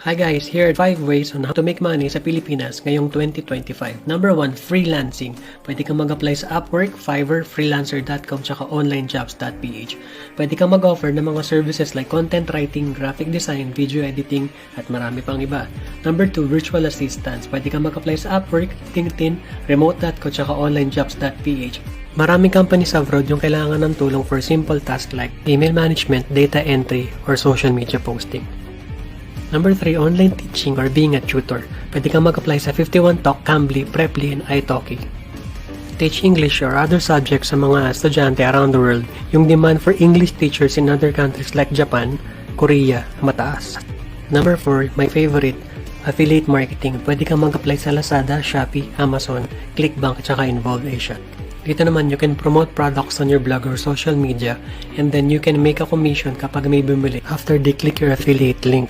Hi guys, here are 5 ways on how to make money sa Pilipinas ngayong 2025. Number 1, freelancing. Pwede kang mag-apply sa Upwork, Fiverr, freelancer.com, tsaka onlinejobs.ph. Pwede kang mag-offer ng mga services like content writing, graphic design, video editing, at marami pang iba. Number 2, virtual assistants. Pwede kang mag-apply sa Upwork, LinkedIn, remote.co, tsaka onlinejobs.ph. Maraming companies abroad yung kailangan ng tulong for simple tasks like email management, data entry, or social media posting. Number 3, online teaching or being a tutor. Pwede kang mag-apply sa 51Talk, Cambly, Preply, and italki. Teach English or other subjects sa mga estudyante around the world. Yung demand for English teachers in other countries like Japan, Korea, mataas. Number 4, my favorite, affiliate marketing. Pwede kang mag-apply sa Lazada, Shopee, Amazon, Clickbank, at Involve Asia. Dito naman, you can promote products on your blog or social media, and then you can make a commission kapag may bumili after they click your affiliate link.